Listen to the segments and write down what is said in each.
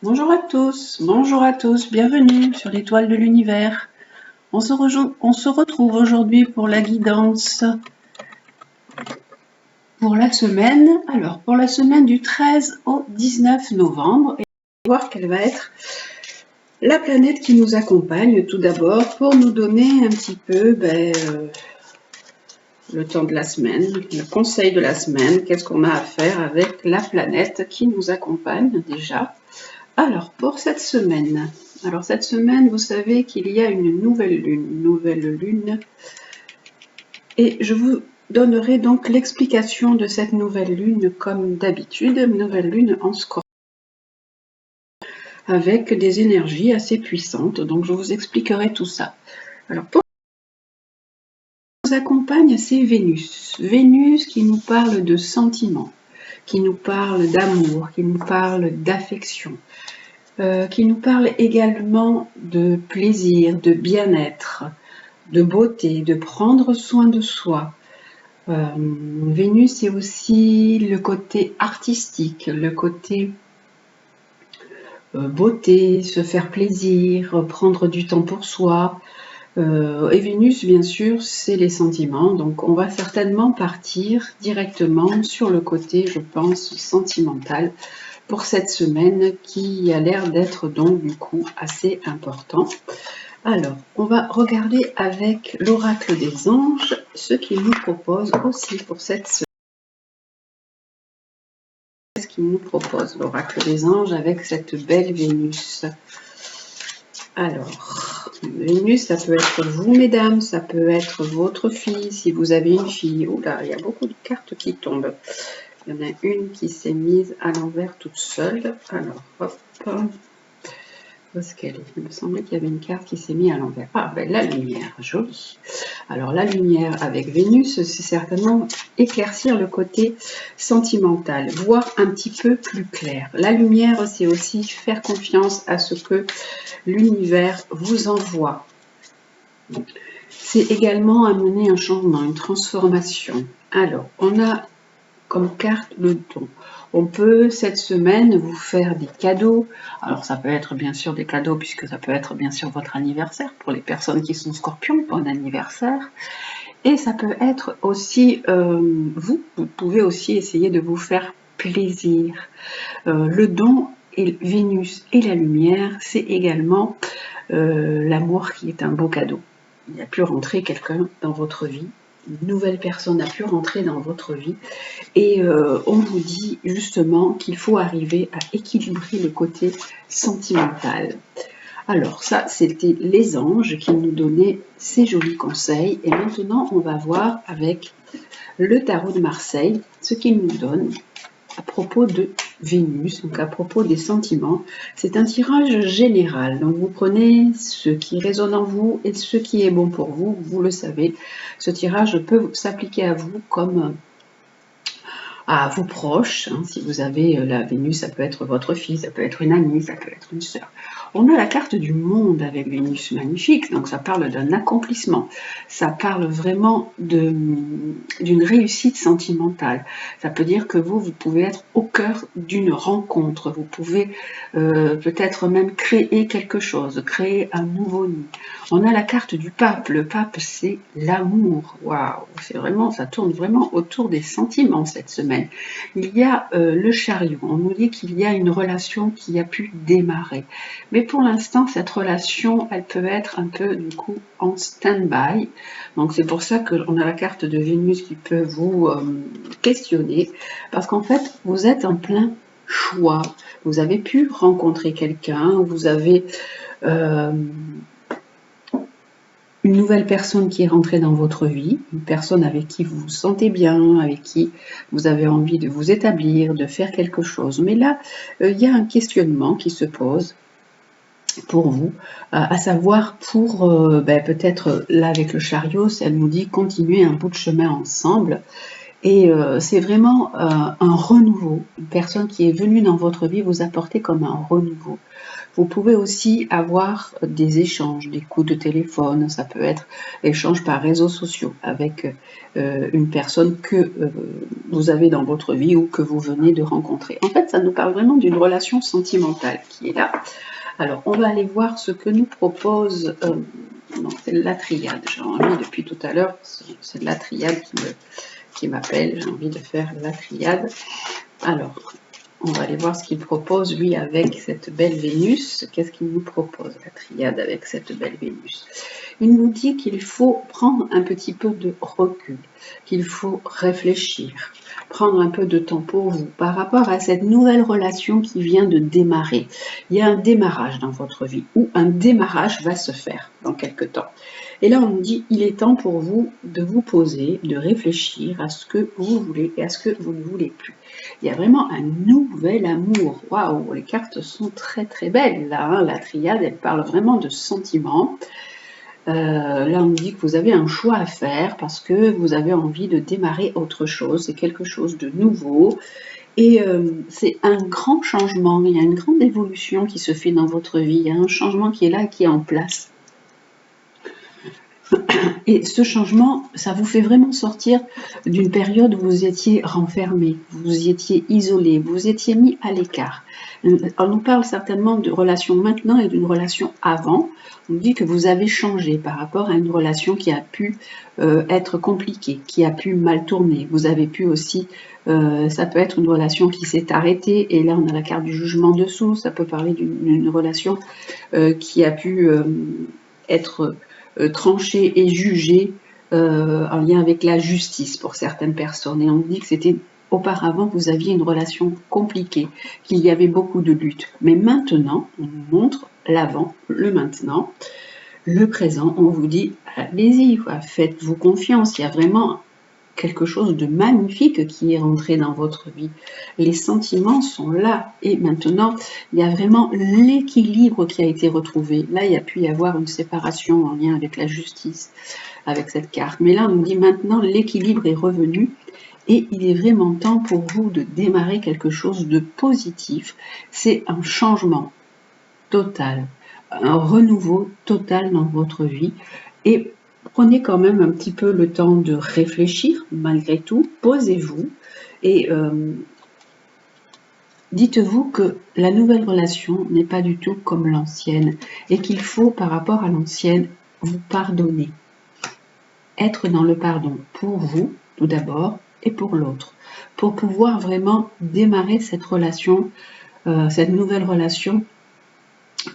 Bonjour à tous, bienvenue sur l'étoile de l'univers. On se retrouve aujourd'hui pour la guidance pour la semaine. Alors, pour la semaine du 13 au 19 novembre, et on va voir quelle va être la planète qui nous accompagne tout d'abord pour nous donner un petit peu le temps de la semaine, le conseil de la semaine, qu'est-ce qu'on a à faire avec la planète qui nous accompagne déjà. Alors, pour cette semaine, vous savez qu'il y a une nouvelle lune, et je vous donnerai donc l'explication de cette nouvelle lune comme d'habitude, nouvelle lune en Scorpion, avec des énergies assez puissantes, donc je vous expliquerai tout ça. Alors, pour nous accompagne, c'est Vénus. Vénus qui nous parle de sentiments, qui nous parle d'amour, qui nous parle d'affection, qui nous parle également de plaisir, de bien-être, de beauté, de prendre soin de soi. Vénus, c'est aussi le côté artistique, le côté beauté, se faire plaisir, prendre du temps pour soi. Et Vénus, bien sûr, c'est les sentiments. Donc, on va certainement partir directement sur le côté, je pense, sentimental pour cette semaine qui a l'air d'être donc du coup assez important. Alors, on va regarder avec l'oracle des anges ce qu'il nous propose aussi pour cette semaine. Qu'est-ce qu'il nous propose, l'oracle des anges, avec cette belle Vénus? Alors, Vénus, ça peut être vous, mesdames, ça peut être votre fille, si vous avez une fille. Oula, il y a beaucoup de cartes qui tombent. Il y en a une qui s'est mise à l'envers toute seule. Alors, hop. Où est-ce qu'elle est? Il me semblait qu'il y avait une carte qui s'est mise à l'envers. Ah, ben la lumière, jolie. Alors, la lumière avec Vénus, c'est certainement éclaircir le côté sentimental, voir un petit peu plus clair. La lumière, c'est aussi faire confiance à ce que l'univers vous envoie. C'est également amener un changement, une transformation. Alors, on a comme carte le don. On peut cette semaine vous faire des cadeaux. Alors ça peut être bien sûr des cadeaux puisque ça peut être bien sûr votre anniversaire pour les personnes qui sont scorpions, bon anniversaire. Et ça peut être aussi vous pouvez aussi essayer de vous faire plaisir. Le don et Vénus et la lumière, c'est également l'amour qui est un beau cadeau. Il a pu rentrer quelqu'un dans votre vie, une nouvelle personne a pu rentrer dans votre vie, et on vous dit justement qu'il faut arriver à équilibrer le côté sentimental. Alors ça, c'était les anges qui nous donnaient ces jolis conseils, et maintenant on va voir avec le tarot de Marseille ce qu'il nous donne à propos de Vénus, donc à propos des sentiments. C'est un tirage général, donc vous prenez ce qui résonne en vous et ce qui est bon pour vous, vous le savez. Ce tirage peut s'appliquer à vous comme à vos proches, hein, si vous avez la Vénus, ça peut être votre fille, ça peut être une amie, ça peut être une sœur. On a la carte du monde avec Vénus, magnifique, donc ça parle d'un accomplissement, ça parle vraiment d'une réussite sentimentale. Ça peut dire que vous pouvez être au cœur d'une rencontre, vous pouvez peut-être même créer quelque chose, créer un nouveau nid. On a la carte du pape, le pape c'est l'amour, waouh, c'est vraiment, ça tourne vraiment autour des sentiments cette semaine. Il y a le chariot, on nous dit qu'il y a une relation qui a pu démarrer. Mais pour l'instant, cette relation, elle peut être un peu du coup en stand-by. Donc c'est pour ça qu'on a la carte de Vénus qui peut vous questionner. Parce qu'en fait, vous êtes en plein choix. Vous avez pu rencontrer quelqu'un, vous avez une nouvelle personne qui est rentrée dans votre vie, une personne avec qui vous vous sentez bien, avec qui vous avez envie de vous établir, de faire quelque chose. Mais là, il y a un questionnement qui se pose pour vous, à savoir pour peut-être là avec le chariot, elle nous dit continuer un bout de chemin ensemble. Et c'est vraiment un renouveau. Une personne qui est venue dans votre vie vous apporter comme un renouveau. Vous pouvez aussi avoir des échanges, des coups de téléphone, ça peut être échange par réseaux sociaux avec une personne que vous avez dans votre vie ou que vous venez de rencontrer. En fait, ça nous parle vraiment d'une relation sentimentale qui est là. Alors, on va aller voir ce que nous propose... non, c'est la triade. J'ai envie depuis tout à l'heure, c'est la triade qui m'appelle. J'ai envie de faire la triade. Alors, on va aller voir ce qu'il propose, lui, avec cette belle Vénus. Qu'est-ce qu'il nous propose, la triade, avec cette belle Vénus? Il nous dit qu'il faut prendre un petit peu de recul, qu'il faut réfléchir, prendre un peu de temps pour vous par rapport à cette nouvelle relation qui vient de démarrer. Il y a un démarrage dans votre vie, ou un démarrage va se faire dans quelque temps. Et là, on nous dit, il est temps pour vous de vous poser, de réfléchir à ce que vous voulez et à ce que vous ne voulez plus. Il y a vraiment un nouvel amour. Waouh, les cartes sont très très belles là. Hein. La triade, elle parle vraiment de sentiments. Là, on nous dit que vous avez un choix à faire parce que vous avez envie de démarrer autre chose. C'est quelque chose de nouveau. Et c'est un grand changement. Il y a une grande évolution qui se fait dans votre vie. Il y a un changement qui est là, qui est en place. Et ce changement, ça vous fait vraiment sortir d'une période où vous étiez renfermé, vous étiez isolé, vous étiez mis à l'écart. On nous parle certainement de relation maintenant et d'une relation avant. On dit que vous avez changé par rapport à une relation qui a pu être compliquée, qui a pu mal tourner. Vous avez pu aussi, ça peut être une relation qui s'est arrêtée, et là on a la carte du jugement dessous, ça peut parler d'une relation qui a pu être tranché et jugé en lien avec la justice pour certaines personnes. Et on dit que c'était auparavant, vous aviez une relation compliquée, qu'il y avait beaucoup de luttes. Mais maintenant, on nous montre l'avant, le maintenant, le présent. On vous dit, allez-y, faites-vous confiance. Il y a vraiment quelque chose de magnifique qui est rentré dans votre vie. Les sentiments sont là et maintenant, il y a vraiment l'équilibre qui a été retrouvé. Là, il y a pu y avoir une séparation en lien avec la justice, avec cette carte. Mais là, on nous dit maintenant, l'équilibre est revenu et il est vraiment temps pour vous de démarrer quelque chose de positif. C'est un changement total, un renouveau total dans votre vie. Et prenez quand même un petit peu le temps de réfléchir, malgré tout, posez-vous et dites-vous que la nouvelle relation n'est pas du tout comme l'ancienne et qu'il faut, par rapport à l'ancienne, vous pardonner. Être dans le pardon pour vous, tout d'abord, et pour l'autre, pour pouvoir vraiment démarrer cette relation, cette nouvelle relation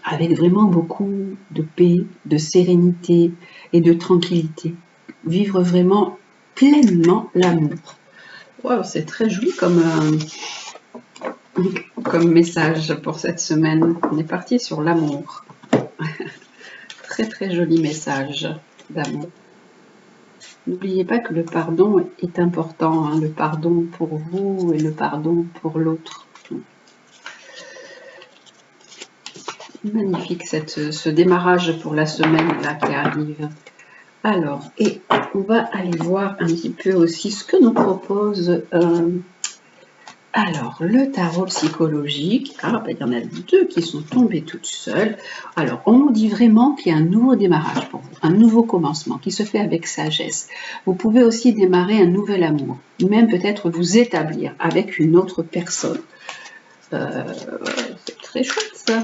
avec vraiment beaucoup de paix, de sérénité et de tranquillité. Vivre vraiment pleinement l'amour. Wow, c'est très joli comme message pour cette semaine. On est parti sur l'amour. Très très joli message d'amour. N'oubliez pas que le pardon est important, hein, le pardon pour vous et le pardon pour l'autre. Magnifique ce démarrage pour la semaine là qui arrive. Alors, et on va aller voir un petit peu aussi ce que nous propose alors le tarot psychologique. Ah, ben, il y en a deux qui sont tombées toutes seules. Alors, on nous dit vraiment qu'il y a un nouveau démarrage pour vous, un nouveau commencement qui se fait avec sagesse. Vous pouvez aussi démarrer un nouvel amour, même peut-être vous établir avec une autre personne. C'est très chouette ça.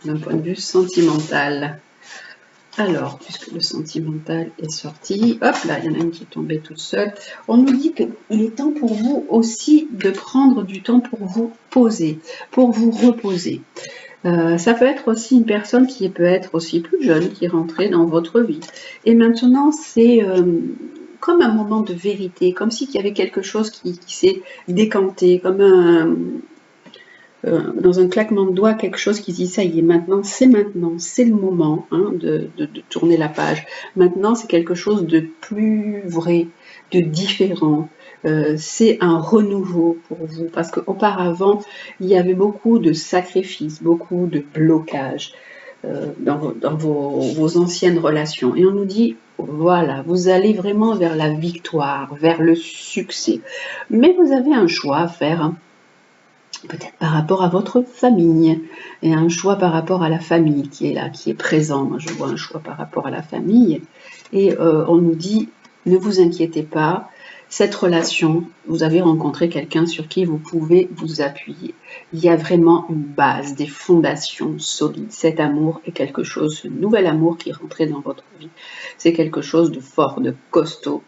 D'un point de vue sentimental. Alors, puisque le sentimental est sorti, hop là, il y en a une qui est tombée toute seule. On nous dit qu'il est temps pour vous aussi de prendre du temps pour vous poser, pour vous reposer. Ça peut être aussi une personne qui peut être aussi plus jeune, qui est rentrée dans votre vie. Et maintenant, c'est comme un moment de vérité, comme s'il y avait quelque chose qui s'est décanté, comme dans un claquement de doigts, quelque chose qui dit ça y est, maintenant, c'est le moment hein, de tourner la page. Maintenant, c'est quelque chose de plus vrai, de différent. C'est un renouveau pour vous, parce qu'auparavant, il y avait beaucoup de sacrifices, beaucoup de blocages. dans vos anciennes relations. Et on nous dit, voilà, vous allez vraiment vers la victoire, vers le succès. Mais vous avez un choix à faire, hein. Peut-être par rapport à votre famille, et un choix par rapport à la famille qui est là, qui est présent. Moi, je vois un choix par rapport à la famille. Et on nous dit, ne vous inquiétez pas, cette relation, vous avez rencontré quelqu'un sur qui vous pouvez vous appuyer. Il y a vraiment une base, des fondations solides. Cet amour est quelque chose, ce nouvel amour qui est rentré dans votre vie, c'est quelque chose de fort, de costaud.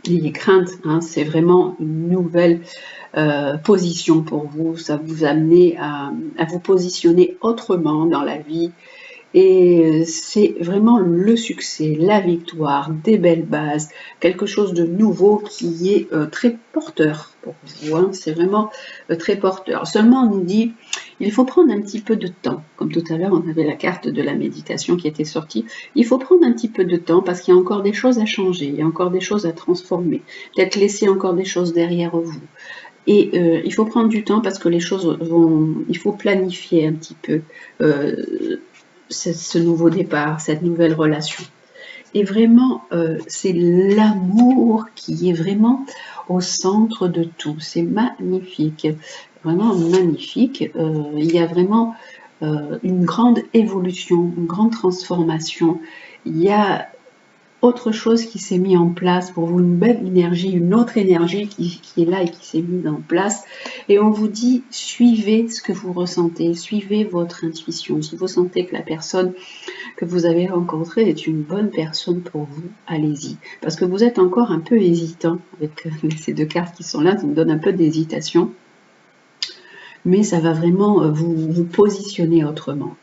N'ayez crainte, hein, c'est vraiment une nouvelle position pour vous. Ça vous amener à vous positionner autrement dans la vie. Et c'est vraiment le succès, la victoire, des belles bases, quelque chose de nouveau qui est très porteur pour vous, hein. C'est vraiment très porteur. Seulement, on nous dit, il faut prendre un petit peu de temps. Comme tout à l'heure, on avait la carte de la méditation qui était sortie. Il faut prendre un petit peu de temps parce qu'il y a encore des choses à changer, il y a encore des choses à transformer. Peut-être laisser encore des choses derrière vous. Et il faut prendre du temps parce que les choses vont... Il faut planifier un petit peu ce nouveau départ, cette nouvelle relation. Et vraiment, c'est l'amour qui est vraiment au centre de tout. C'est magnifique, vraiment magnifique. Il y a vraiment une grande évolution, une grande transformation. Il y a autre chose qui s'est mis en place pour vous, une belle énergie, une autre énergie qui est là et qui s'est mise en place. Et on vous dit, suivez ce que vous ressentez, suivez votre intuition. Si vous sentez que la personne que vous avez rencontrée est une bonne personne pour vous, allez-y. Parce que vous êtes encore un peu hésitant avec ces deux cartes qui sont là, ça me donne un peu d'hésitation. Mais ça va vraiment vous positionner autrement.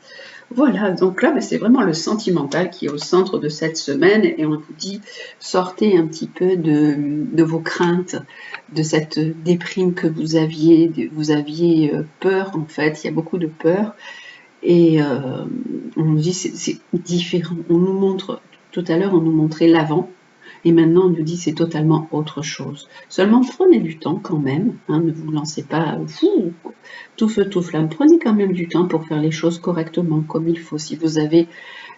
Voilà, donc là, c'est vraiment le sentimental qui est au centre de cette semaine et on vous dit, sortez un petit peu de vos craintes, de cette déprime que vous aviez peur en fait, il y a beaucoup de peur et on nous dit c'est différent, on nous montre, tout à l'heure on nous montrait l'avant, et maintenant on nous dit c'est totalement autre chose. Seulement prenez du temps quand même, hein, ne vous lancez pas tout feu tout flamme, prenez quand même du temps pour faire les choses correctement, comme il faut. Si vous avez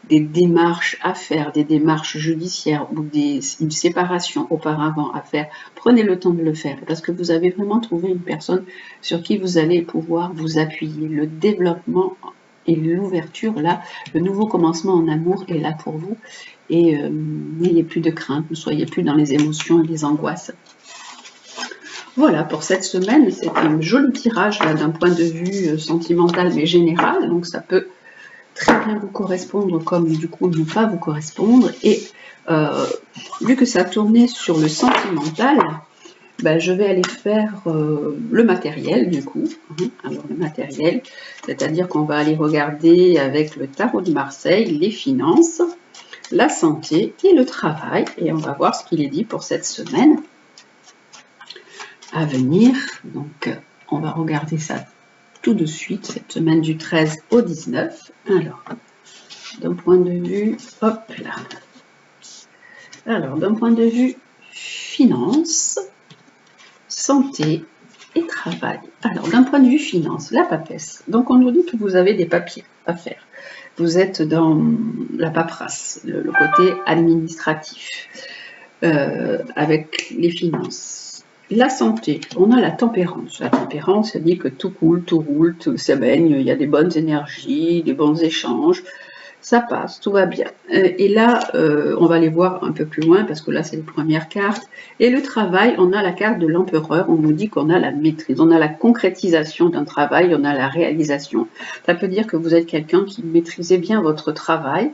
des démarches à faire, des démarches judiciaires ou une séparation auparavant à faire, prenez le temps de le faire parce que vous avez vraiment trouvé une personne sur qui vous allez pouvoir vous appuyer. Le développement et l'ouverture, là, le nouveau commencement en amour est là pour vous et n'ayez plus de crainte, ne soyez plus dans les émotions et les angoisses. Voilà, pour cette semaine, c'est un joli tirage d'un point de vue sentimental mais général, donc ça peut très bien vous correspondre comme du coup ne pas vous correspondre. Et vu que ça tournait sur le sentimental, ben, je vais aller faire le matériel du coup. Alors le matériel, c'est-à-dire qu'on va aller regarder avec le tarot de Marseille les finances, la santé et le travail. Et on va voir ce qu'il est dit pour cette semaine à venir. Donc on va regarder ça tout de suite, cette semaine du 13 au 19. Alors, d'un point de vue, hop là. Alors, d'un point de vue finance, santé et travail. Alors, d'un point de vue finance, la papesse. Donc, on nous dit que vous avez des papiers à faire. Vous êtes dans la paperasse, le côté administratif, avec les finances. La santé, on a la tempérance. La tempérance, ça dit que tout coule, tout roule, tout se baigne, il y a des bonnes énergies, des bons échanges, ça passe, tout va bien. Et là, on va les voir un peu plus loin parce que là, c'est les premières cartes. Et le travail, on a la carte de l'empereur, on nous dit qu'on a la maîtrise, on a la concrétisation d'un travail, on a la réalisation. Ça peut dire que vous êtes quelqu'un qui maîtrisez bien votre travail.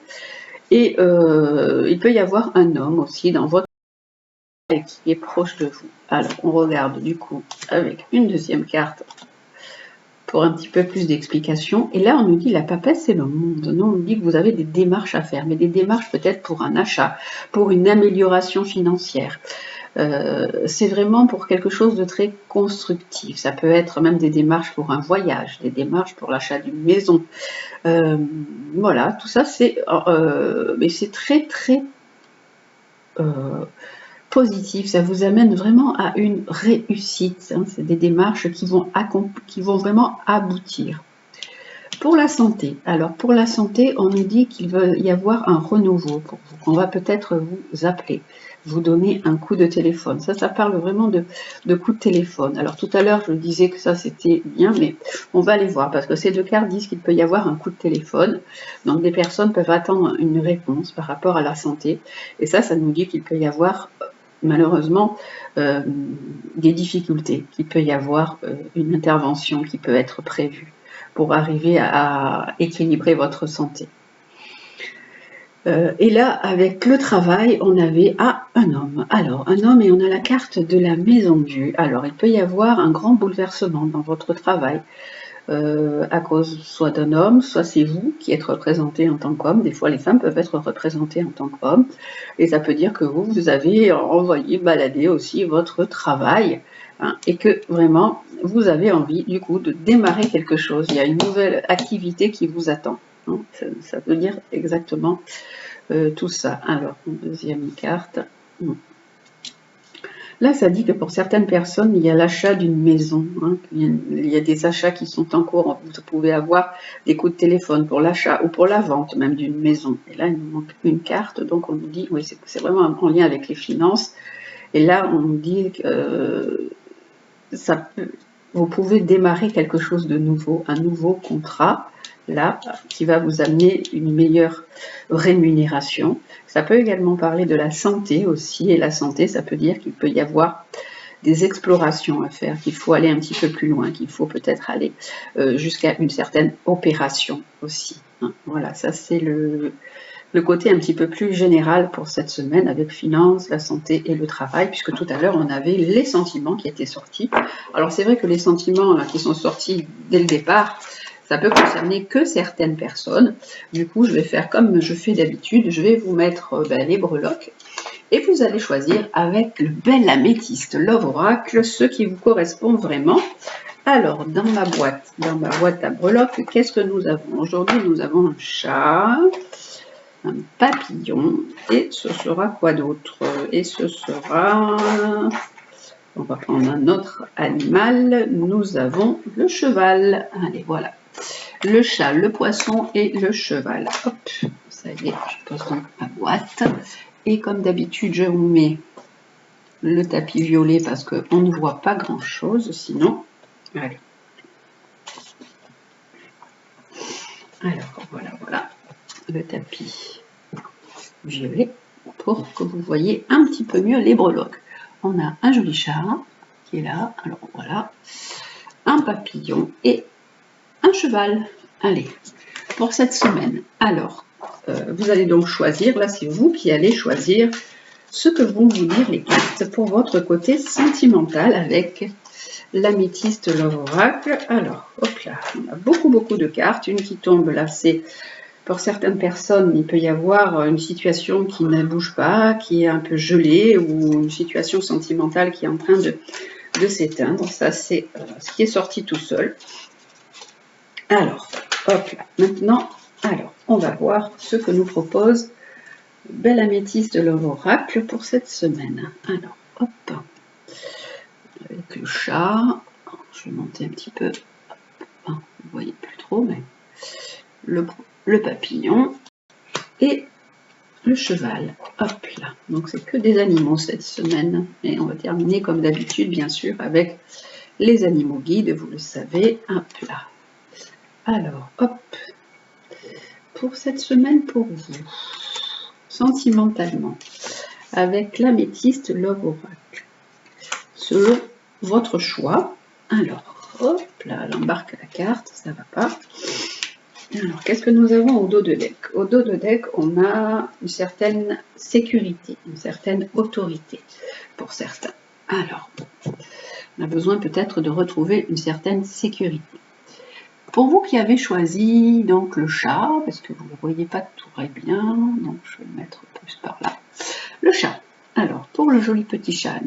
Et il peut y avoir un homme aussi dans votre qui est proche de vous. Alors, on regarde du coup avec une deuxième carte pour un petit peu plus d'explications. Et là, on nous dit la papesse, c'est le monde. Nous, on nous dit que vous avez des démarches à faire, mais des démarches peut-être pour un achat, pour une amélioration financière. C'est vraiment pour quelque chose de très constructif. Ça peut être même des démarches pour un voyage, des démarches pour l'achat d'une maison. Voilà, tout ça, mais c'est très, très positif, ça vous amène vraiment à une réussite, hein. C'est des démarches qui vont vraiment aboutir. Pour la santé, alors pour la santé, on nous dit qu'il va y avoir un renouveau pour vous. On va peut-être vous appeler, vous donner un coup de téléphone. Ça parle vraiment de coup de téléphone. Alors tout à l'heure, je disais que ça c'était bien, mais on va aller voir parce que ces deux cartes disent qu'il peut y avoir un coup de téléphone. Donc des personnes peuvent attendre une réponse par rapport à la santé. Et ça nous dit qu'il peut y avoir malheureusement des difficultés, qu'il peut y avoir une intervention qui peut être prévue pour arriver à équilibrer votre santé. Et là, avec le travail, on avait un homme. Alors, un homme et on a la carte de la maison de Dieu. Alors, il peut y avoir un grand bouleversement dans votre travail à cause soit d'un homme, soit c'est vous qui êtes représenté en tant qu'homme. Des fois, les femmes peuvent être représentées en tant qu'homme. Et ça peut dire que vous avez envoyé balader aussi votre travail. Hein, et que vraiment, vous avez envie du coup de démarrer quelque chose. Il y a une nouvelle activité qui vous attend. Hein, ça veut dire exactement tout ça. Alors, deuxième carte. Là, ça dit que pour certaines personnes, il y a l'achat d'une maison. Hein, il y a des achats qui sont en cours. Vous pouvez avoir des coups de téléphone pour l'achat ou pour la vente même d'une maison. Et là, il nous manque une carte. Donc, on nous dit, oui, c'est vraiment en lien avec les finances. Et là, on nous dit que vous pouvez démarrer quelque chose de nouveau, un nouveau contrat, là, qui va vous amener une meilleure rémunération. Ça peut également parler de la santé aussi, et la santé, ça peut dire qu'il peut y avoir des explorations à faire, qu'il faut aller un petit peu plus loin, qu'il faut peut-être aller jusqu'à une certaine opération aussi. Hein. Voilà, ça c'est le côté un petit peu plus général pour cette semaine avec finances, la santé et le travail, puisque tout à l'heure on avait les sentiments qui étaient sortis. Alors c'est vrai que les sentiments qui sont sortis dès le départ, ça peut concerner que certaines personnes. Du coup, je vais faire comme je fais d'habitude, je vais vous mettre les breloques et vous allez choisir avec le bel améthyste Love Oracle ce qui vous correspond vraiment. Alors, dans ma boîte à breloques, qu'est-ce que nous avons? Aujourd'hui, nous avons un chat, un papillon, et ce sera quoi d'autre? Et ce sera, on va prendre un autre animal, nous avons le cheval. Allez, voilà, le chat, le poisson et le cheval. Hop, ça y est, je pose donc ma boîte, et comme d'habitude, je vous mets le tapis violet parce qu'on ne voit pas grand chose sinon. Allez. Alors, voilà, le tapis violet pour que vous voyez un petit peu mieux les breloques. On a un joli chat qui est là, alors voilà, un papillon et un cheval. Allez, pour cette semaine, alors, vous allez donc choisir, là c'est vous qui allez choisir ce que vont vous dire les cartes pour votre côté sentimental avec l'améthyste Love Oracle. Alors, hop là, on a beaucoup de cartes, une qui tombe là, c'est pour certaines personnes, il peut y avoir une situation qui ne bouge pas, qui est un peu gelée, ou une situation sentimentale qui est en train de s'éteindre. Ça, c'est ce qui est sorti tout seul. Alors, hop là. Maintenant, alors, on va voir ce que nous propose Belle Améthyste de Love Oracle pour cette semaine. Alors, hop, avec le chat, je vais monter un petit peu. Vous ne voyez plus trop, mais le papillon et le cheval. Hop là. Donc c'est que des animaux cette semaine. Et on va terminer comme d'habitude, bien sûr, avec les animaux guides, vous le savez. Hop là. Alors, hop. Pour cette semaine, pour vous, sentimentalement, avec l'améthyste Love Oracle, selon votre choix. Alors, hop là, elle embarque la carte, ça va pas. Alors, qu'est-ce que nous avons au dos de deck? Au dos de deck, on a une certaine sécurité, une certaine autorité pour certains. Alors, on a besoin peut-être de retrouver une certaine sécurité. Pour vous qui avez choisi donc le chat, parce que vous ne le voyez pas tout très bien, donc je vais le mettre plus par là. Le chat. Alors, pour le joli petit chat,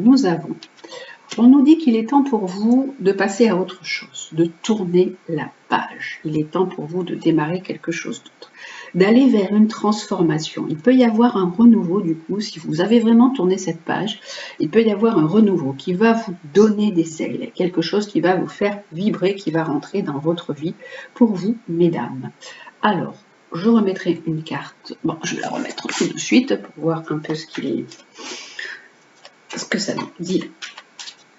on nous dit qu'il est temps pour vous de passer à autre chose, de tourner la page. Il est temps pour vous de démarrer quelque chose d'autre. d'aller vers une transformation. Il peut y avoir un renouveau du coup, si vous avez vraiment tourné cette page, il peut y avoir un renouveau qui va vous donner des ailes, quelque chose qui va vous faire vibrer, qui va rentrer dans votre vie pour vous, mesdames. Alors, je remettrai une carte, bon, je vais la remettre tout de suite pour voir un peu ce que ça nous dit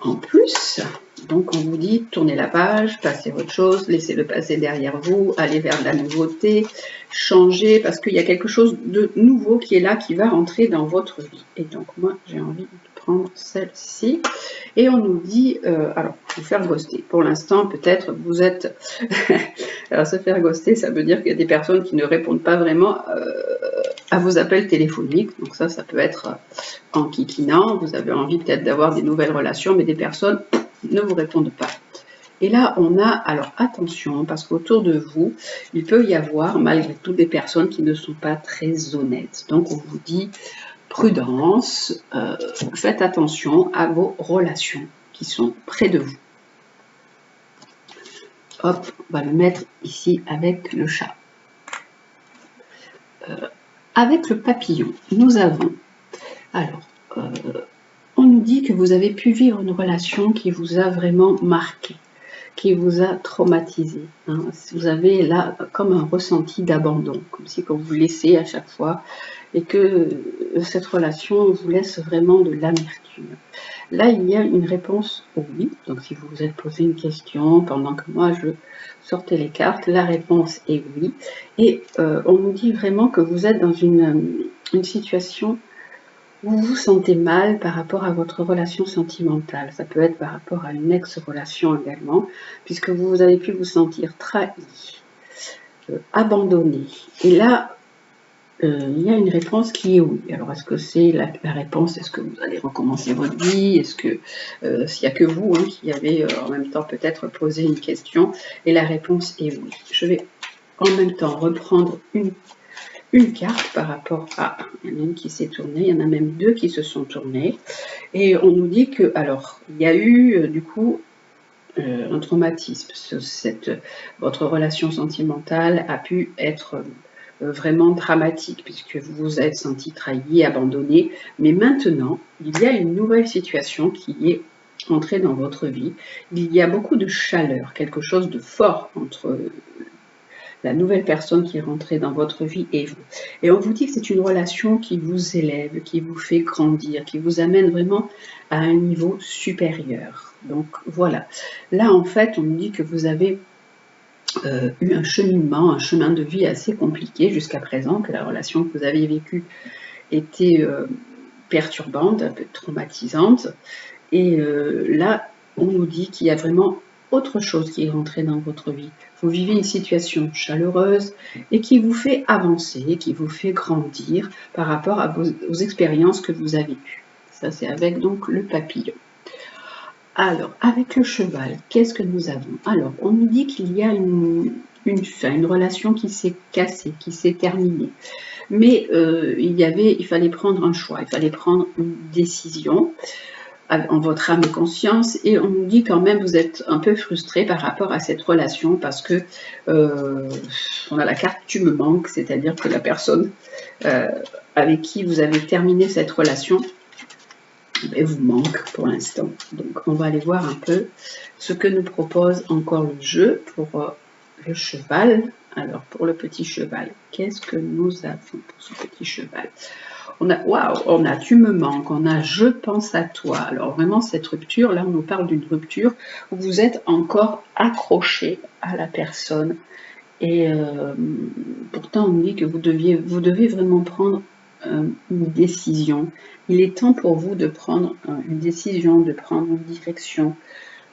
en plus. Donc on vous dit, tournez la page, passez votre chose, laissez-le passer derrière vous, allez vers de la nouveauté, changez, parce qu'il y a quelque chose de nouveau qui est là, qui va rentrer dans votre vie. Et donc moi, j'ai envie de prendre celle-ci. Et on nous dit, alors, vous faire ghoster. Pour l'instant, peut-être, vous êtes... alors, se faire ghoster, ça veut dire qu'il y a des personnes qui ne répondent pas vraiment à vos appels téléphoniques. Donc ça peut être en kikinant. Vous avez envie peut-être d'avoir des nouvelles relations, mais des personnes ne vous répondent pas. Et là, on a, alors attention, parce qu'autour de vous, il peut y avoir, malgré tout, des personnes qui ne sont pas très honnêtes. Donc, on vous dit, prudence, faites attention à vos relations qui sont près de vous. Hop, on va le mettre ici avec le chat. Avec le papillon, nous avons, alors, on nous dit que vous avez pu vivre une relation qui vous a vraiment marqué, qui vous a traumatisé. Hein. Vous avez là comme un ressenti d'abandon, comme si on vous laissait à chaque fois et que cette relation vous laisse vraiment de l'amertume. Là, il y a une réponse oui. Donc, si vous vous êtes posé une question pendant que moi je sortais les cartes, la réponse est oui. Et on nous dit vraiment que vous êtes dans une situation vous vous sentez mal par rapport à votre relation sentimentale. Ça peut être par rapport à une ex-relation également, puisque vous avez pu vous sentir trahi, abandonné. Et là, il y a une réponse qui est oui. Alors, est-ce que c'est la réponse? Est-ce que vous allez recommencer votre vie? Est-ce que s'il n'y a que vous qui avez en même temps peut-être posé une question? Et la réponse est oui. Je vais en même temps reprendre une carte par rapport à, il y en a une qui s'est tournée, il y en a même deux qui se sont tournées, et on nous dit que, alors, il y a eu du coup un traumatisme, votre relation sentimentale a pu être vraiment dramatique, puisque vous vous êtes senti trahi, abandonné, mais maintenant, il y a une nouvelle situation qui est entrée dans votre vie, il y a beaucoup de chaleur, quelque chose de fort entre la nouvelle personne qui est rentrée dans votre vie et vous. Et on vous dit que c'est une relation qui vous élève, qui vous fait grandir, qui vous amène vraiment à un niveau supérieur. Donc voilà. Là, en fait, on nous dit que vous avez eu un cheminement, un chemin de vie assez compliqué jusqu'à présent, que la relation que vous aviez vécue était perturbante, un peu traumatisante. Et là, on nous dit qu'il y a vraiment autre chose qui est rentrée dans votre vie. Vous vivez une situation chaleureuse et qui vous fait avancer, qui vous fait grandir par rapport à vos expériences que vous avez eues. Ça, c'est avec donc le papillon. Alors, avec le cheval, qu'est-ce que nous avons? Alors, on nous dit qu'il y a une relation qui s'est cassée, qui s'est terminée. Mais il fallait prendre un choix, il fallait prendre une décision en votre âme et conscience, et on nous dit quand même vous êtes un peu frustré par rapport à cette relation parce que on a la carte tu me manques, c'est-à-dire que la personne avec qui vous avez terminé cette relation vous manque pour l'instant. Donc on va aller voir un peu ce que nous propose encore le jeu pour le cheval. Alors pour le petit cheval, qu'est-ce que nous avons pour ce petit cheval? On a waouh, on a tu me manques, on a je pense à toi. Alors vraiment cette rupture, là on nous parle d'une rupture où vous êtes encore accroché à la personne et pourtant on nous dit que vous devez vraiment prendre une décision. Il est temps pour vous de prendre une décision, de prendre une direction,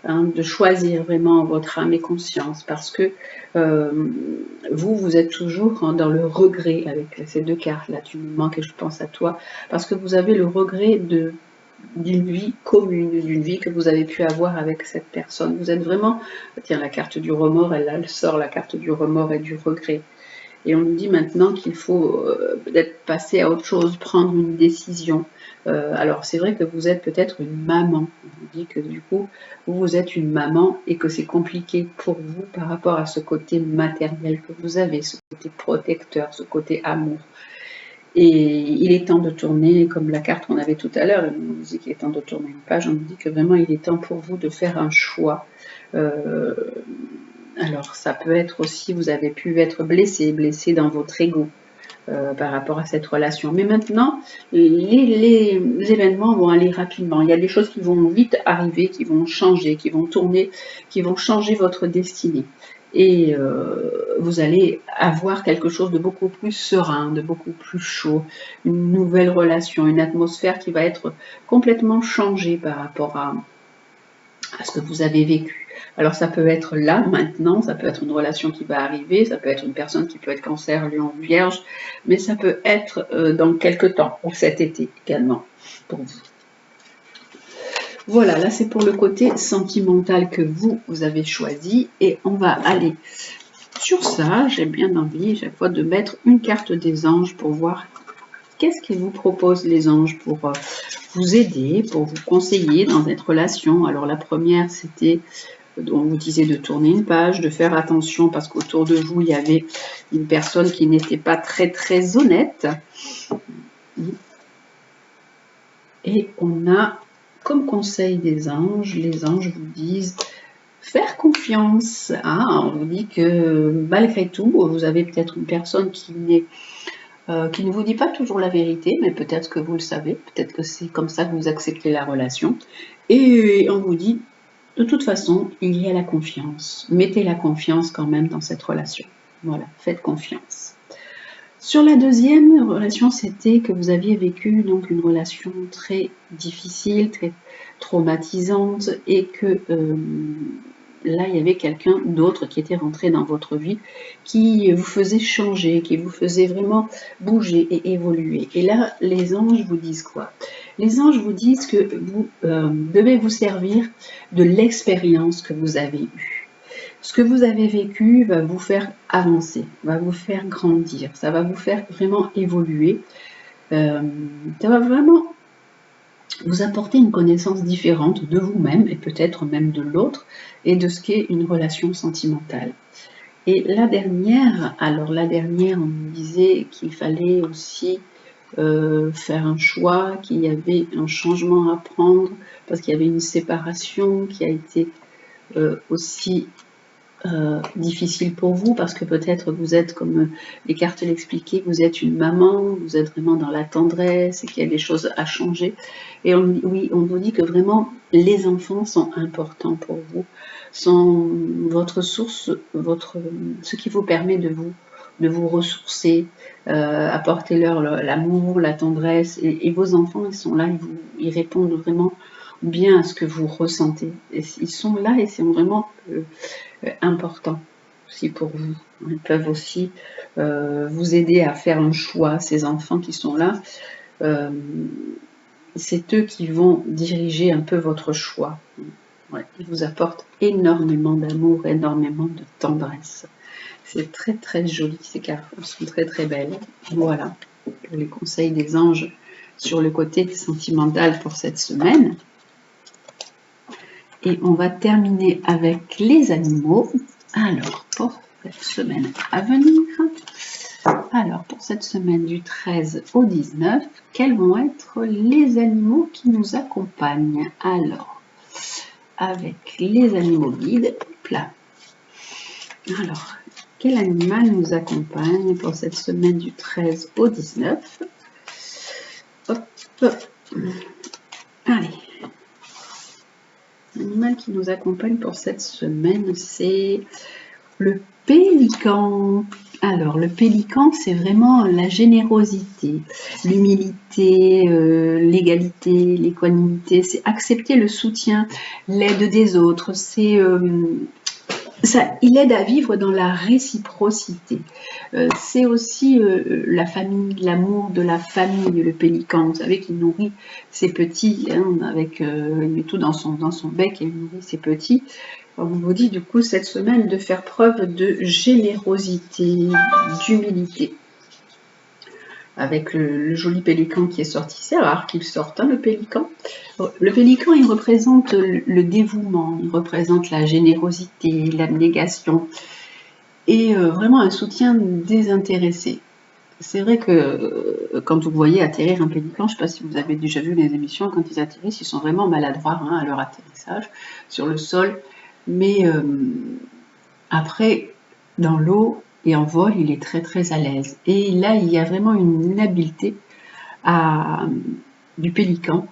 de choisir vraiment votre âme et conscience, parce que vous êtes toujours dans le regret avec ces deux cartes là, tu me manques et je pense à toi, parce que vous avez le regret d'une vie commune, d'une vie que vous avez pu avoir avec cette personne. Vous êtes vraiment, tiens, la carte du remords, elle sort la carte du remords et du regret. Et on nous dit maintenant qu'il faut peut-être passer à autre chose, prendre une décision, Alors c'est vrai que vous êtes peut-être une maman. On vous dit que du coup, vous êtes une maman et que c'est compliqué pour vous par rapport à ce côté matériel que vous avez, ce côté protecteur, ce côté amour. Et il est temps de tourner, comme la carte qu'on avait tout à l'heure, on nous dit qu'il est temps de tourner une page, on nous dit que vraiment il est temps pour vous de faire un choix. Alors ça peut être aussi, vous avez pu être blessé dans votre ego. Par rapport à cette relation. Mais maintenant, les événements vont aller rapidement. Il y a des choses qui vont vite arriver, qui vont changer, qui vont tourner, qui vont changer votre destinée. Et vous allez avoir quelque chose de beaucoup plus serein, de beaucoup plus chaud, une nouvelle relation, une atmosphère qui va être complètement changée par rapport à ce que vous avez vécu. Alors ça peut être là, maintenant, ça peut être une relation qui va arriver, ça peut être une personne qui peut être cancer, lion, vierge, mais ça peut être dans quelques temps, ou cet été également, pour vous. Voilà, là c'est pour le côté sentimental que vous avez choisi, et on va aller sur ça. J'ai bien envie chaque fois de mettre une carte des anges pour voir qu'est-ce qu'ils vous proposent les anges pour vous aider, pour vous conseiller dans cette relation. Alors la première, c'était, on vous disait de tourner une page, de faire attention parce qu'autour de vous, il y avait une personne qui n'était pas très honnête. Et on a comme conseil des anges, les anges vous disent faire confiance. On vous dit que malgré tout, vous avez peut-être une personne qui ne vous dit pas toujours la vérité, mais peut-être que vous le savez, peut-être que c'est comme ça que vous acceptez la relation. Et on vous dit, de toute façon, il y a la confiance. Mettez la confiance quand même dans cette relation. Voilà, faites confiance. Sur la deuxième relation, c'était que vous aviez vécu donc une relation très difficile, très traumatisante, et que là, il y avait quelqu'un d'autre qui était rentré dans votre vie, qui vous faisait changer, qui vous faisait vraiment bouger et évoluer. Et là, les anges vous disent quoi? Les anges vous disent que vous devez vous servir de l'expérience que vous avez eue. Ce que vous avez vécu va vous faire avancer, va vous faire grandir, ça va vous faire vraiment évoluer. Ça va vraiment vous apporter une connaissance différente de vous-même et peut-être même de l'autre et de ce qu'est une relation sentimentale. Et la dernière, on nous disait qu'il fallait aussi faire un choix, qu'il y avait un changement à prendre parce qu'il y avait une séparation qui a été aussi difficile pour vous parce que peut-être vous êtes, comme les cartes l'expliquaient, vous êtes une maman, vous êtes vraiment dans la tendresse et qu'il y a des choses à changer. Et on vous dit que vraiment les enfants sont importants pour vous, sont votre source, ce qui vous permet de vous ressourcer, apporter-leur l'amour, la tendresse, et vos enfants, ils sont là, ils répondent vraiment bien à ce que vous ressentez. Et ils sont là et c'est vraiment important aussi pour vous. Ils peuvent aussi vous aider à faire un choix. Ces enfants qui sont là, c'est eux qui vont diriger un peu votre choix. Ouais, ils vous apportent énormément d'amour, énormément de tendresse. C'est très joli, ces cartes, elles sont très belles. Voilà, pour les conseils des anges sur le côté sentimental pour cette semaine. Et on va terminer avec les animaux. Alors, pour cette semaine à venir, pour cette semaine du 13 au 19, quels vont être les animaux qui nous accompagnent? Alors, avec les animaux guides, là. Alors, quel animal nous accompagne pour cette semaine du 13 au 19? Hop. Allez. L'animal qui nous accompagne pour cette semaine, c'est le pélican. Alors, le pélican, c'est vraiment la générosité, l'humilité, l'égalité, l'équanimité, c'est accepter le soutien, l'aide des autres, c'est il aide à vivre dans la réciprocité. C'est aussi la famille, l'amour de la famille, le pélican. Vous savez qu'il nourrit ses petits, il met tout dans son bec et il nourrit ses petits. On vous dit du coup cette semaine de faire preuve de générosité, d'humilité. avec le joli pélican qui est sorti. C'est rare qu'il sorte, hein, le pélican. Le pélican, il représente le dévouement, il représente la générosité, l'abnégation et vraiment un soutien désintéressé. C'est vrai que quand vous voyez atterrir un pélican, je ne sais pas si vous avez déjà vu les émissions, quand ils atterrissent, ils sont vraiment maladroits, hein, à leur atterrissage sur le sol. Mais après, dans l'eau et en vol, il est très très à l'aise. Et là, il y a vraiment une habileté du pélican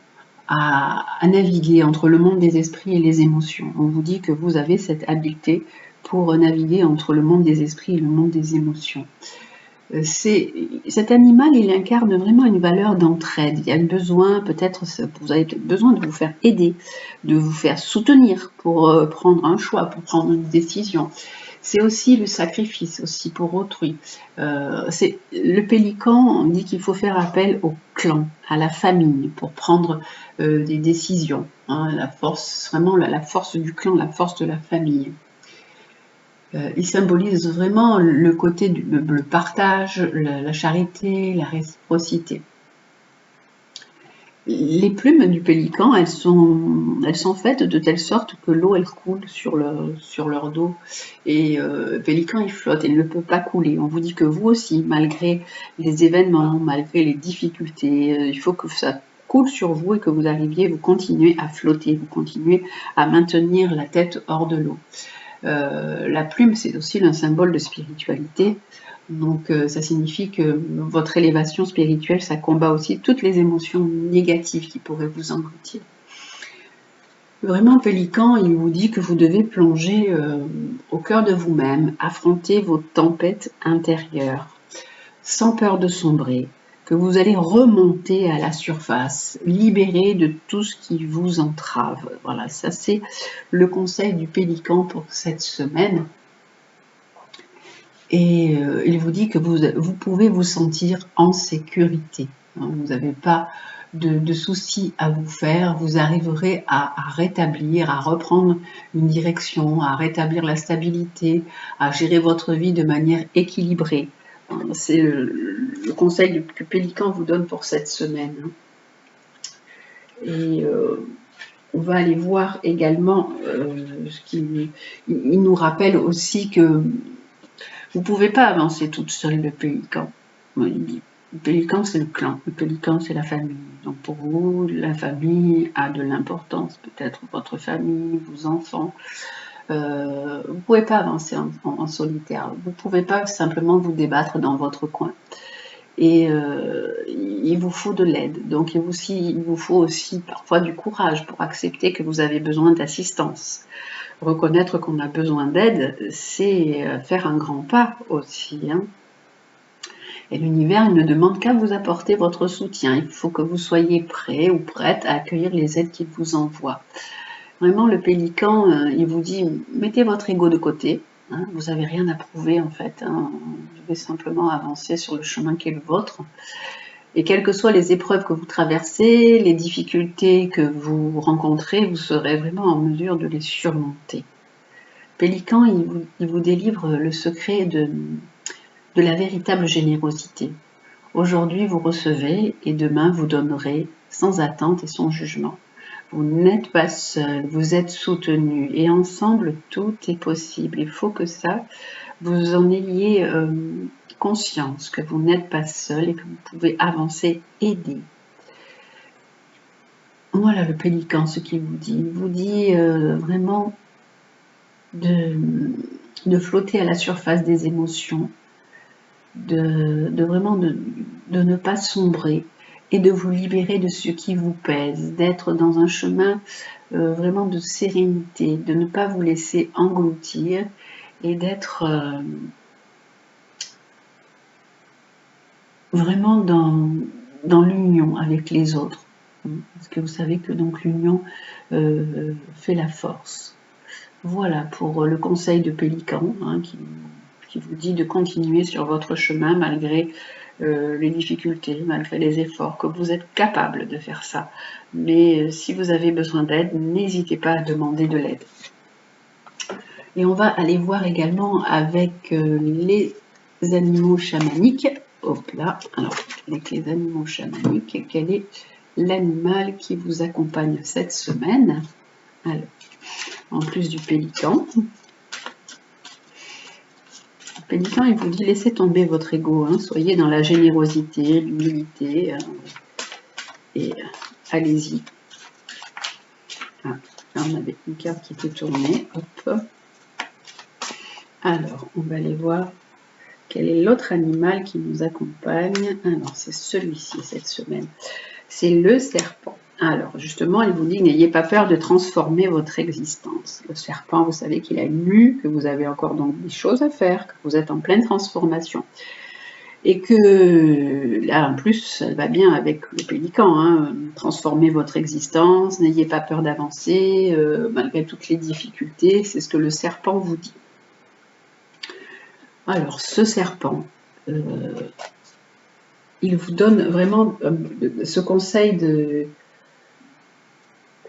à naviguer entre le monde des esprits et les émotions. On vous dit que vous avez cette habileté pour naviguer entre le monde des esprits et le monde des émotions. Cet animal, il incarne vraiment une valeur d'entraide. Il y a besoin, peut-être, vous avez peut-être besoin de vous faire aider, de vous faire soutenir pour prendre un choix, pour prendre une décision. C'est aussi le sacrifice, aussi pour autrui. Le pélican, on dit qu'il faut faire appel au clan, à la famille, pour prendre des décisions. Hein, la force, vraiment la force du clan, la force de la famille. Il symbolise vraiment le côté le partage, la charité, la réciprocité. Les plumes du pélican, elles sont faites de telle sorte que l'eau elle coule sur leur dos. Et le pélican il flotte, il ne peut pas couler. On vous dit que vous aussi, malgré les événements, malgré les difficultés, il faut que ça coule sur vous et que vous arriviez, vous continuez à flotter, vous continuez à maintenir la tête hors de l'eau. La plume, c'est aussi un symbole de spiritualité. Donc, ça signifie que votre élévation spirituelle, ça combat aussi toutes les émotions négatives qui pourraient vous engloutir. Vraiment, pélican, il vous dit que vous devez plonger au cœur de vous-même, affronter vos tempêtes intérieures, sans peur de sombrer, que vous allez remonter à la surface, libéré de tout ce qui vous entrave. Voilà, ça c'est le conseil du pélican pour cette semaine. Et il vous dit que vous pouvez vous sentir en sécurité. Vous n'avez pas de soucis à vous faire, vous arriverez à rétablir, à reprendre une direction, à rétablir la stabilité, à gérer votre vie de manière équilibrée. C'est le conseil que Pélican vous donne pour cette semaine. Et on va aller voir également ce qu'il nous rappelle aussi que vous ne pouvez pas avancer toute seule le pélican. Le pélican, c'est le clan. Le pélican, c'est la famille. Donc pour vous, la famille a de l'importance. Peut-être votre famille, vos enfants. Vous ne pouvez pas avancer en solitaire. Vous ne pouvez pas simplement vous débattre dans votre coin. Et il vous faut de l'aide. Donc il vous faut aussi parfois du courage pour accepter que vous avez besoin d'assistance. Reconnaître qu'on a besoin d'aide, c'est faire un grand pas aussi. Hein. Et l'univers ne demande qu'à vous apporter votre soutien. Il faut que vous soyez prêt ou prête à accueillir les aides qu'il vous envoie. Vraiment, le pélican, il vous dit, mettez votre ego de côté. Hein, vous n'avez rien à prouver en fait. Hein, vous devez simplement avancer sur le chemin qui est le vôtre. Et quelles que soient les épreuves que vous traversez, les difficultés que vous rencontrez, vous serez vraiment en mesure de les surmonter. Pélican, il vous délivre le secret de la véritable générosité. Aujourd'hui, vous recevez et demain, vous donnerez sans attente et sans jugement. Vous n'êtes pas seul, vous êtes soutenu et ensemble, tout est possible. Il faut que ça, vous en ayez conscience, que vous n'êtes pas seul et que vous pouvez avancer, aider. Voilà le pélican, ce qu'il vous dit. Il vous dit vraiment de flotter à la surface des émotions, de vraiment de ne pas sombrer et de vous libérer de ce qui vous pèse, d'être dans un chemin vraiment de sérénité, de ne pas vous laisser engloutir et d'être vraiment dans l'union avec les autres. Parce que vous savez que donc l'union fait la force. Voilà pour le conseil de Pélican, hein, qui vous dit de continuer sur votre chemin malgré les difficultés, malgré les efforts, que vous êtes capable de faire ça. Mais si vous avez besoin d'aide, n'hésitez pas à demander de l'aide. Et on va aller voir également avec les animaux chamaniques. hop là. Alors, avec les animaux chamaniques, quel est l'animal qui vous accompagne cette semaine? Alors, en plus du pélican. Le pélican, il vous dit laissez tomber votre ego, hein, soyez dans la générosité, l'humilité, et allez-y. Ah, là, on avait une carte qui était tournée. Hop. Alors, on va aller voir quel est l'autre animal qui nous accompagne. Alors, c'est celui-ci cette semaine. C'est le serpent. Alors, justement, il vous dit, n'ayez pas peur de transformer votre existence. Le serpent, vous savez qu'il a une mue, que vous avez encore donc des choses à faire, que vous êtes en pleine transformation. Et que, là, en plus, ça va bien avec le pélican, hein, transformer votre existence, n'ayez pas peur d'avancer, malgré toutes les difficultés, c'est ce que le serpent vous dit. Alors, ce serpent, il vous donne vraiment ce conseil de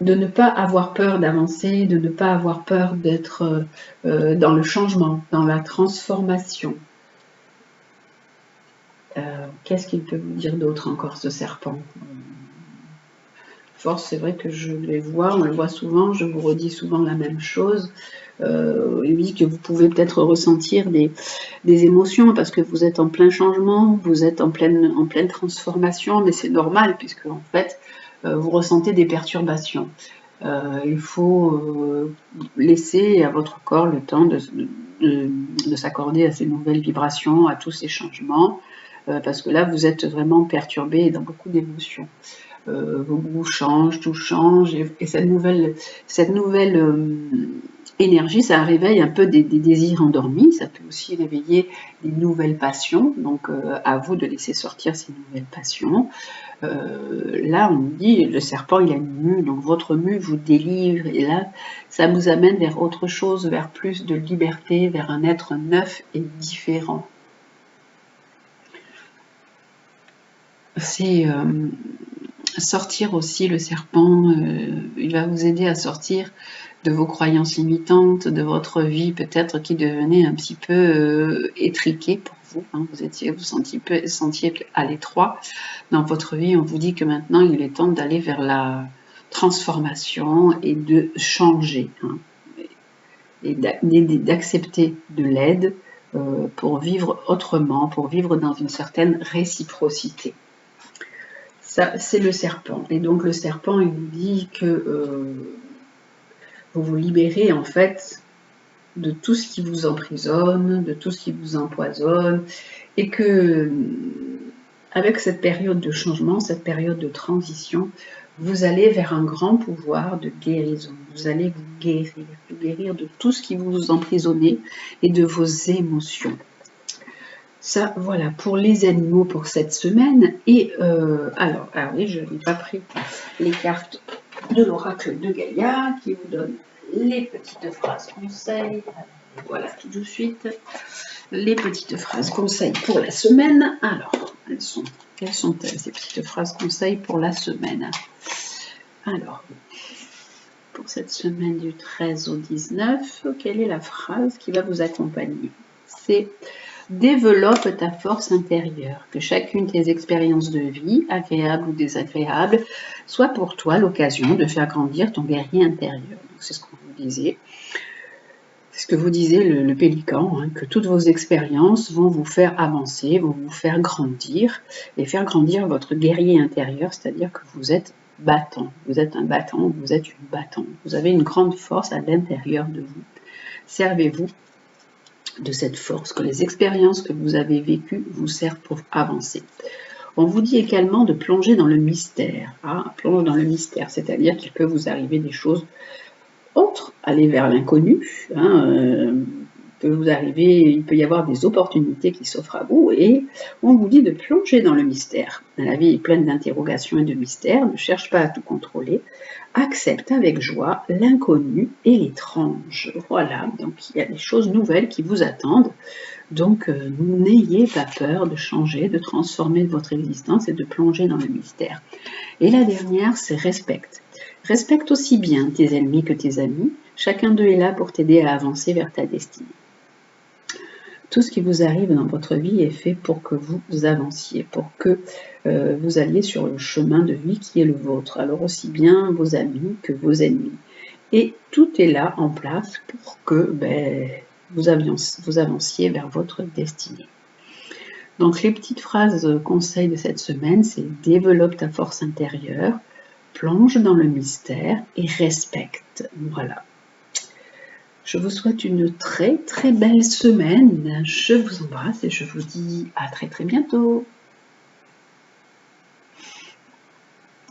ne pas avoir peur d'avancer, de ne pas avoir peur d'être dans le changement, dans la transformation. Qu'est-ce qu'il peut vous dire d'autre encore, ce serpent? Force, c'est vrai que je les vois, on le voit souvent, je vous redis souvent la même chose. Il dit que vous pouvez peut-être ressentir des émotions parce que vous êtes en plein changement, vous êtes en pleine transformation, mais c'est normal puisque en fait, vous ressentez des perturbations. Il faut laisser à votre corps le temps de s'accorder à ces nouvelles vibrations, à tous ces changements, parce que là, vous êtes vraiment perturbé dans beaucoup d'émotions. Vos goûts changent, tout change, et cette nouvelle énergie, ça réveille un peu des désirs endormis, ça peut aussi réveiller des nouvelles passions, donc à vous de laisser sortir ces nouvelles passions. Là, on dit, le serpent, il a une mue, donc votre mue vous délivre, et là, ça vous amène vers autre chose, vers plus de liberté, vers un être neuf et différent. C'est sortir aussi, le serpent, il va vous aider à sortir de vos croyances limitantes, de votre vie peut-être qui devenait un petit peu étriquée pour vous. Hein, vous sentiez à l'étroit dans votre vie. On vous dit que maintenant il est temps d'aller vers la transformation et de changer, hein, et d'accepter de l'aide pour vivre autrement, pour vivre dans une certaine réciprocité. Ça, c'est le serpent. Et donc le serpent, il nous dit que vous vous libérez en fait de tout ce qui vous emprisonne, de tout ce qui vous empoisonne, et que avec cette période de changement, cette période de transition, vous allez vers un grand pouvoir de guérison. Vous allez vous guérir de tout ce qui vous emprisonnez et de vos émotions. Ça, voilà, pour les animaux pour cette semaine. Et alors oui, je n'ai pas pris les cartes de l'oracle de Gaïa qui vous donne les petites phrases conseils. Voilà, tout de suite, les petites phrases conseils pour la semaine. Alors, quelles sont-elles, ces petites phrases conseils pour la semaine? Alors, pour cette semaine du 13 au 19, quelle est la phrase qui va vous accompagner? C'est « Développe ta force intérieure, que chacune de tes expériences de vie, agréables ou désagréables, soit pour toi l'occasion de faire grandir ton guerrier intérieur. » C'est ce qu'on vous disait. C'est ce que vous disait le pélican, hein, que toutes vos expériences vont vous faire avancer, vont vous faire grandir, et faire grandir votre guerrier intérieur, c'est-à-dire que vous êtes battant. Vous êtes un battant, vous êtes une battante. Vous avez une grande force à l'intérieur de vous. Servez-vous de cette force, que les expériences que vous avez vécues vous servent pour avancer. On vous dit également de plonger dans le mystère. Plonger dans le mystère, c'est-à-dire qu'il peut vous arriver des choses autres, aller vers l'inconnu. Il peut y avoir des opportunités qui s'offrent à vous et on vous dit de plonger dans le mystère. La vie est pleine d'interrogations et de mystères, ne cherche pas à tout contrôler, accepte avec joie l'inconnu et l'étrange. Voilà, donc il y a des choses nouvelles qui vous attendent, donc n'ayez pas peur de changer, de transformer votre existence et de plonger dans le mystère. Et la dernière, c'est respecte. Respecte aussi bien tes ennemis que tes amis, chacun d'eux est là pour t'aider à avancer vers ta destinée. Tout ce qui vous arrive dans votre vie est fait pour que vous avanciez, pour que vous alliez sur le chemin de vie qui est le vôtre. Alors aussi bien vos amis que vos ennemis. Et tout est là en place pour que vous avanciez vers votre destinée. Donc les petites phrases conseils de cette semaine, c'est développe ta force intérieure, plonge dans le mystère et respecte. Voilà. Je vous souhaite une très très belle semaine. Je vous embrasse et je vous dis à très très bientôt.